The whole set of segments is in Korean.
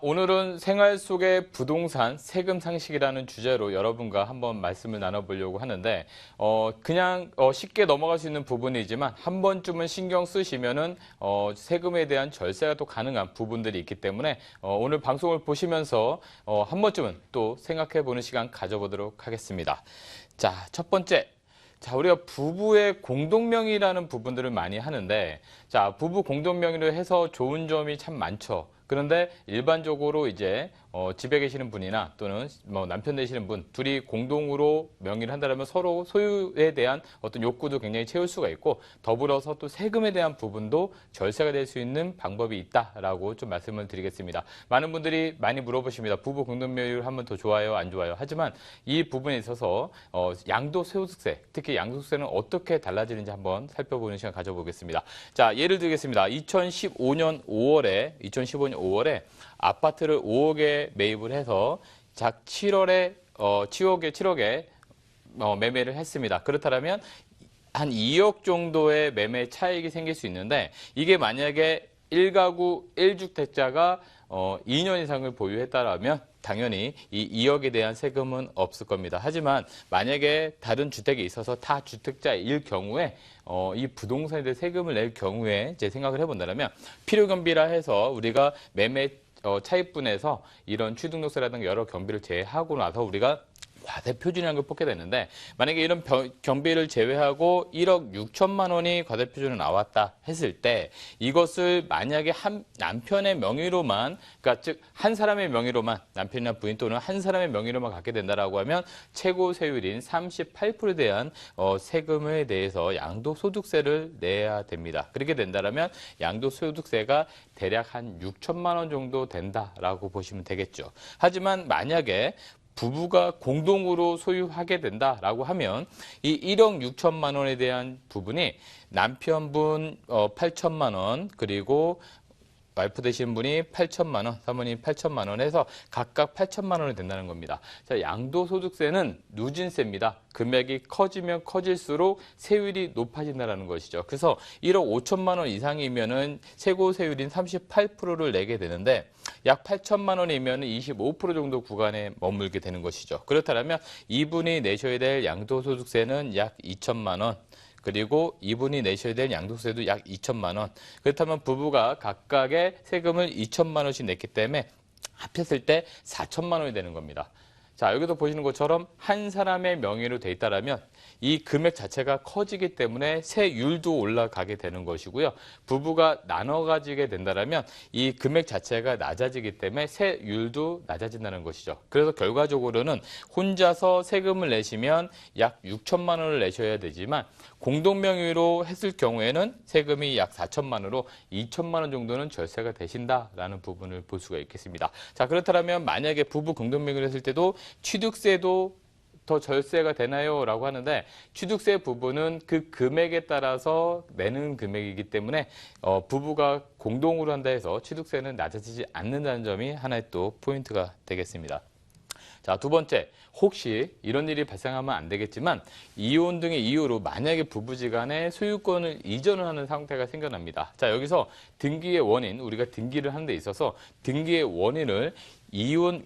오늘은 생활 속의 부동산 세금 상식이라는 주제로 여러분과 한번 말씀을 나눠보려고 하는데 그냥 쉽게 넘어갈 수 있는 부분이지만 한 번쯤은 신경 쓰시면은 세금에 대한 절세가 또 가능한 부분들이 있기 때문에 오늘 방송을 보시면서 한 번쯤은 또 생각해보는 시간 가져보도록 하겠습니다. 자, 첫 번째. 자, 우리가 부부의 공동명의라는 부분들을 많이 하는데, 자, 부부 공동명의로 해서 좋은 점이 참 많죠. 그런데 일반적으로 이제 집에 계시는 분이나 또는 남편 되시는 분 둘이 공동으로 명의를 한다면 서로 소유에 대한 어떤 욕구도 굉장히 채울 수가 있고 더불어서 또 세금에 대한 부분도 절세가 될 수 있는 방법이 있다라고 좀 말씀을 드리겠습니다. 많은 분들이 많이 물어보십니다. 부부 공동명의를 하면 더 좋아요, 안 좋아요? 하지만 이 부분에 있어서 양도소득세, 특히 양도소득세는 어떻게 달라지는지 한번 살펴보는 시간 가져보겠습니다. 자, 예를 들겠습니다. 2015년 5월에 아파트를 5억에 매입을 해서 작 7월에 7억에 매매를 했습니다. 그렇다면 한 2억 정도의 매매 차익이 생길 수 있는데 이게 만약에 1가구 1주택자가 2년 이상을 보유했다라면 당연히 이 2억에 대한 세금은 없을 겁니다. 하지만 만약에 다른 주택이 있어서 다주택자일 경우에 이 부동산에 대해 세금을 낼 경우에 제 생각을 해본다면 필요경비라 해서 우리가 매매 차입분에서 이런 취등록세라든가 여러 경비를 제외하고 나서 우리가 과세표준이라는 걸 뽑게 되는데 만약에 이런 경비를 제외하고 1억 6천만 원이 과세표준으로 나왔다 했을 때 이것을 만약에 한 남편의 명의로만 그러니까 즉 한 사람의 명의로만 남편이나 부인 또는 한 사람의 명의로만 갖게 된다라고 하면 최고 세율인 38%에 대한 세금에 대해서 양도소득세를 내야 됩니다. 그렇게 된다면 양도소득세가 대략 한 6천만 원 정도 된다라고 보시면 되겠죠. 하지만 만약에 부부가 공동으로 소유하게 된다라고 하면 이 1억 6천만 원에 대한 부분이 남편분 8천만 원 그리고 와이프 되시는 분이 8천만 원, 사모님 8천만 원 해서 각각 8천만 원이 된다는 겁니다. 자, 양도소득세는 누진세입니다. 금액이 커지면 커질수록 세율이 높아진다는 것이죠. 그래서 1억 5천만 원 이상이면은 최고 세율인 38%를 내게 되는데 약 8천만 원이면 25% 정도 구간에 머물게 되는 것이죠. 그렇다면 이분이 내셔야 될 양도소득세는 약 2천만 원. 그리고 이분이 내셔야 될 양도세도 약 2천만 원. 그렇다면 부부가 각각의 세금을 2천만 원씩 냈기 때문에 합했을 때 4천만 원이 되는 겁니다. 자, 여기도 보시는 것처럼 한 사람의 명의로 돼 있다라면 이 금액 자체가 커지기 때문에 세율도 올라가게 되는 것이고요. 부부가 나눠 가지게 된다라면 이 금액 자체가 낮아지기 때문에 세율도 낮아진다는 것이죠. 그래서 결과적으로는 혼자서 세금을 내시면 약 6천만 원을 내셔야 되지만 공동명의로 했을 경우에는 세금이 약 4천만 원으로 2천만 원 정도는 절세가 되신다라는 부분을 볼 수가 있겠습니다. 자, 그렇다면 만약에 부부 공동명의로 했을 때도 취득세도 더 절세가 되나요? 라고 하는데 취득세 부분은 그 금액에 따라서 내는 금액이기 때문에 부부가 공동으로 한다 해서 취득세는 낮아지지 않는다는 점이 하나의 또 포인트가 되겠습니다. 자, 두 번째, 혹시 이런 일이 발생하면 안 되겠지만 이혼 등의 이유로 만약에 부부지간에 소유권을 이전을 하는 상태가 생겨납니다. 자, 여기서 등기의 원인, 우리가 등기를 하는 데 있어서 등기의 원인을 이혼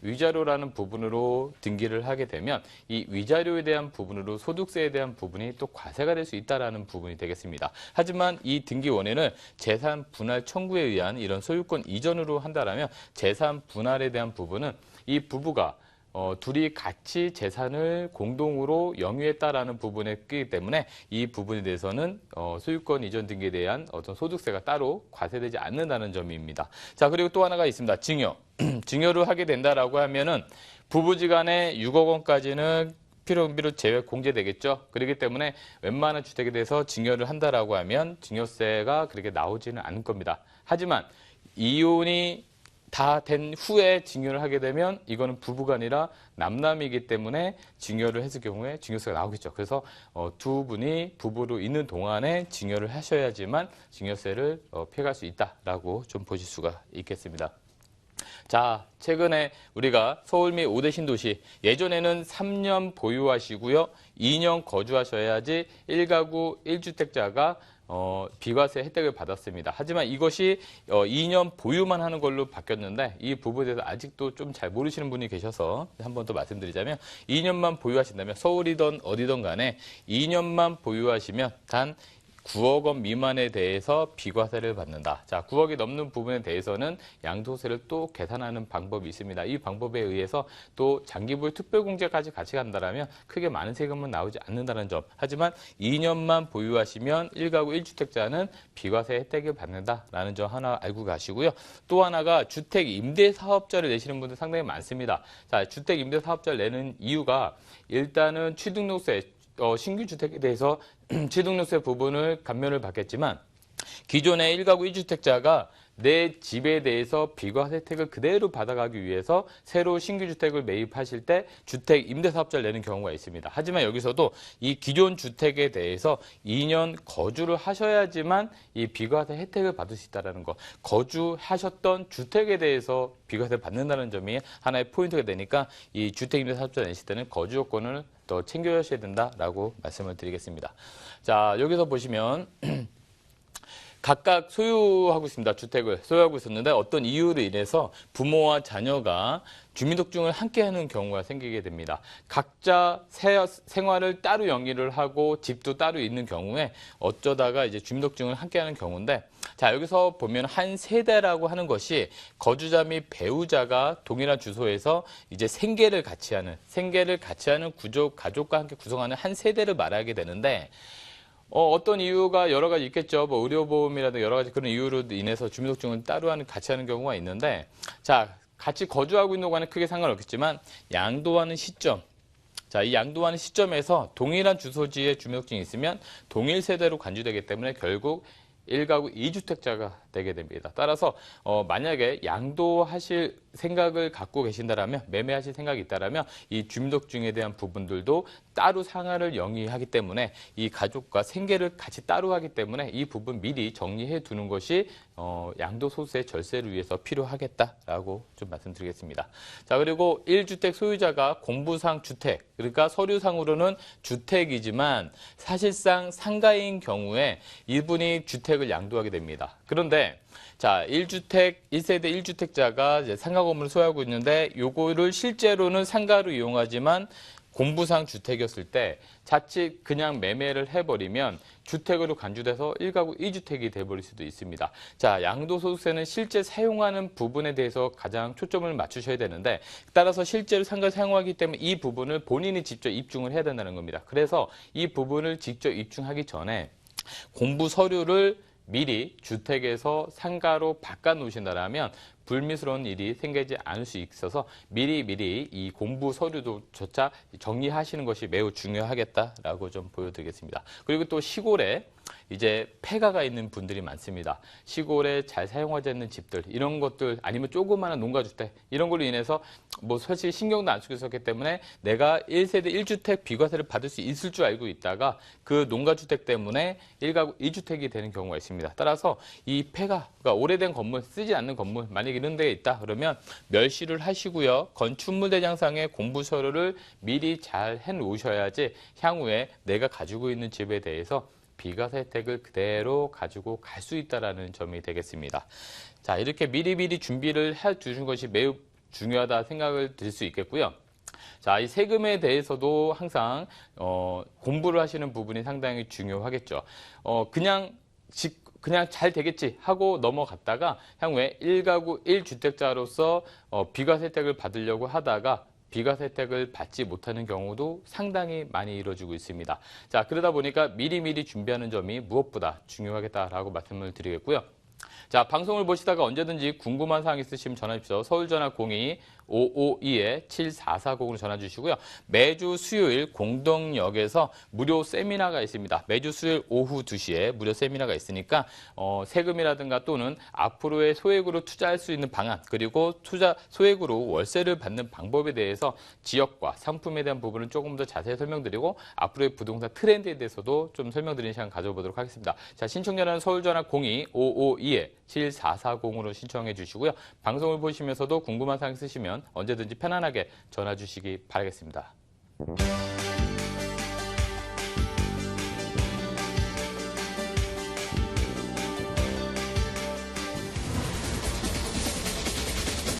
위자료라는 부분으로 등기를 하게 되면 이 위자료에 대한 부분으로 소득세에 대한 부분이 또 과세가 될 수 있다는 부분이 되겠습니다. 하지만 이 등기 원인을 재산 분할 청구에 의한 이런 소유권 이전으로 한다면 재산 분할에 대한 부분은 이 부부가 둘이 같이 재산을 공동으로 영유했다라는 부분에 있기 때문에 이 부분에 대해서는 소유권 이전 등기에 대한 어떤 소득세가 따로 과세되지 않는다는 점입니다. 자, 그리고 또 하나가 있습니다. 증여. 증여를 하게 된다라고 하면은 부부지간에 6억 원까지는 필요경비로 제외 공제되겠죠. 그렇기 때문에 웬만한 주택에 대해서 증여를 한다라고 하면 증여세가 그렇게 나오지는 않을 겁니다. 하지만 이혼이 다 된 후에 증여를 하게 되면 이거는 부부가 아니라 남남이기 때문에 증여를 했을 경우에 증여세가 나오겠죠. 그래서 두 분이 부부로 있는 동안에 증여를 하셔야지만 증여세를 피해갈 수 있다라고 좀 보실 수가 있겠습니다. 자, 최근에 우리가 서울 및 5대 신도시 예전에는 3년 보유하시고요. 2년 거주하셔야지 1가구 1주택자가 비과세 혜택을 받았습니다. 하지만 이것이 2년 보유만 하는 걸로 바뀌었는데 이 부분에 대해서 아직도 좀 잘 모르시는 분이 계셔서 한 번 더 말씀드리자면 2년만 보유하신다면 서울이든 어디든 간에 2년만 보유하시면 단 9억 원 미만에 대해서 비과세를 받는다. 자, 9억이 넘는 부분에 대해서는 양도세를 또 계산하는 방법이 있습니다. 이 방법에 의해서 또 장기보유 특별공제까지 같이 간다면 크게 많은 세금은 나오지 않는다는 점. 하지만 2년만 보유하시면 1가구 1주택자는 비과세 혜택을 받는다라는 점 하나 알고 가시고요. 또 하나가 주택 임대 사업자를 내시는 분들 상당히 많습니다. 자, 주택 임대 사업자를 내는 이유가 일단은 취등록세 신규 주택에 대해서 취등록세 부분을 감면을 받겠지만 기존의 1가구 1주택자가 내 집에 대해서 비과세 혜택을 그대로 받아가기 위해서 새로 신규 주택을 매입하실 때 주택 임대사업자를 내는 경우가 있습니다. 하지만 여기서도 이 기존 주택에 대해서 2년 거주를 하셔야지만 이 비과세 혜택을 받을 수 있다는 거. 거주하셨던 주택에 대해서 비과세 받는다는 점이 하나의 포인트가 되니까 이 주택 임대사업자 내실 때는 거주 요건을 더 챙겨주셔야 된다라고 말씀을 드리겠습니다. 자, 여기서 보시면 각각 소유하고 있습니다. 주택을 소유하고 있었는데 어떤 이유로 인해서 부모와 자녀가 주민등록증을 함께하는 경우가 생기게 됩니다. 각자 생활을 따로 영위를 하고 집도 따로 있는 경우에 어쩌다가 이제 주민등록증을 함께하는 경우인데, 자, 여기서 보면 한 세대라고 하는 것이 거주자 및 배우자가 동일한 주소에서 이제 생계를 같이 하는 구조, 가족과 함께 구성하는 한 세대를 말하게 되는데, 어떤 이유가 여러 가지 있겠죠. 뭐 의료보험이라든가 여러 가지 그런 이유로 인해서 주민등록증을 따로 같이 하는 경우가 있는데, 자, 같이 거주하고 있는 거와는 크게 상관없겠지만 양도하는 시점. 자, 이 양도하는 시점에서 동일한 주소지에 주민등록증이 있으면 동일 세대로 간주되기 때문에 결국 1가구 2주택자가 되게 됩니다. 따라서 만약에 양도하실 생각을 갖고 계신다라면, 매매하실 생각이 있다라면 이 주민등록증에 대한 부분들도 따로 상한을 영위하기 때문에 이 가족과 생계를 같이 따로 하기 때문에 이 부분 미리 정리해 두는 것이 양도소득세 절세를 위해서 필요하겠다라고 좀 말씀드리겠습니다. 자, 그리고 1주택 소유자가 공부상 주택, 그러니까 서류상으로는 주택이지만 사실상 상가인 경우에 이분이 주택을 양도하게 됩니다. 그런데 자, 1세대 1주택자가 이제 상가 건물을 소유하고 있는데 요거를 실제로는 상가로 이용하지만 공부상 주택이었을 때 자칫 그냥 매매를 해버리면 주택으로 간주돼서 1가구 2주택이 돼버릴 수도 있습니다. 자, 양도소득세는 실제 사용하는 부분에 대해서 가장 초점을 맞추셔야 되는데, 따라서 실제로 상가를 사용하기 때문에 이 부분을 본인이 직접 입증을 해야 된다는 겁니다. 그래서 이 부분을 직접 입증하기 전에 공부 서류를 미리 주택에서 상가로 바꿔 놓으신다면 불미스러운 일이 생기지 않을 수 있어서 미리 이 공부 서류조차 정리하시는 것이 매우 중요하겠다라고 좀 보여드리겠습니다. 그리고 또 시골에 이제 폐가가 있는 분들이 많습니다. 시골에 잘 사용하지 않는 집들, 이런 것들, 아니면 조그마한 농가주택, 이런 걸로 인해서 뭐 사실 신경도 안 쓰고 있었기 때문에 내가 1세대 1주택 비과세를 받을 수 있을 줄 알고 있다가 그 농가주택 때문에 1가구 2주택이 되는 경우가 있습니다. 따라서 이 폐가, 그러니까 오래된 건물, 쓰지 않는 건물, 만약 이런 데에 있다 그러면 멸시를 하시고요. 건축물대장상의 공부서류를 미리 잘 해놓으셔야지 향후에 내가 가지고 있는 집에 대해서 비과세 혜택을 그대로 가지고 갈 수 있다는 점이 되겠습니다. 자, 이렇게 미리 준비를 해 두신 것이 매우 중요하다 생각을 드릴 수 있겠고요. 자, 이 세금에 대해서도 항상 공부를 하시는 부분이 상당히 중요하겠죠. 그냥 잘 되겠지 하고 넘어갔다가 향후에 1가구 1주택자로서 비과세 혜택을 받으려고 하다가 비과세 혜택을 받지 못하는 경우도 상당히 많이 이루어지고 있습니다. 자, 그러다 보니까 미리 준비하는 점이 무엇보다 중요하겠다라고 말씀을 드리겠고요. 자, 방송을 보시다가 언제든지 궁금한 사항 있으시면 전화 주십시오. 서울전화 02-552-7440으로 전화 주시고요. 매주 수요일 공동역에서 무료 세미나가 있습니다. 매주 수요일 오후 2시에 무료 세미나가 있으니까 세금이라든가 또는 앞으로의 소액으로 투자할 수 있는 방안, 그리고 소액으로 월세를 받는 방법에 대해서 지역과 상품에 대한 부분은 조금 더 자세히 설명드리고 앞으로의 부동산 트렌드에 대해서도 좀 설명드리는 시간 가져보도록 하겠습니다. 자, 신청 전화는 서울전화 02-552-7440으로 신청해 주시고요. 방송을 보시면서도 궁금한 사항 있으시면 언제든지 편안하게 전화 주시기 바라겠습니다.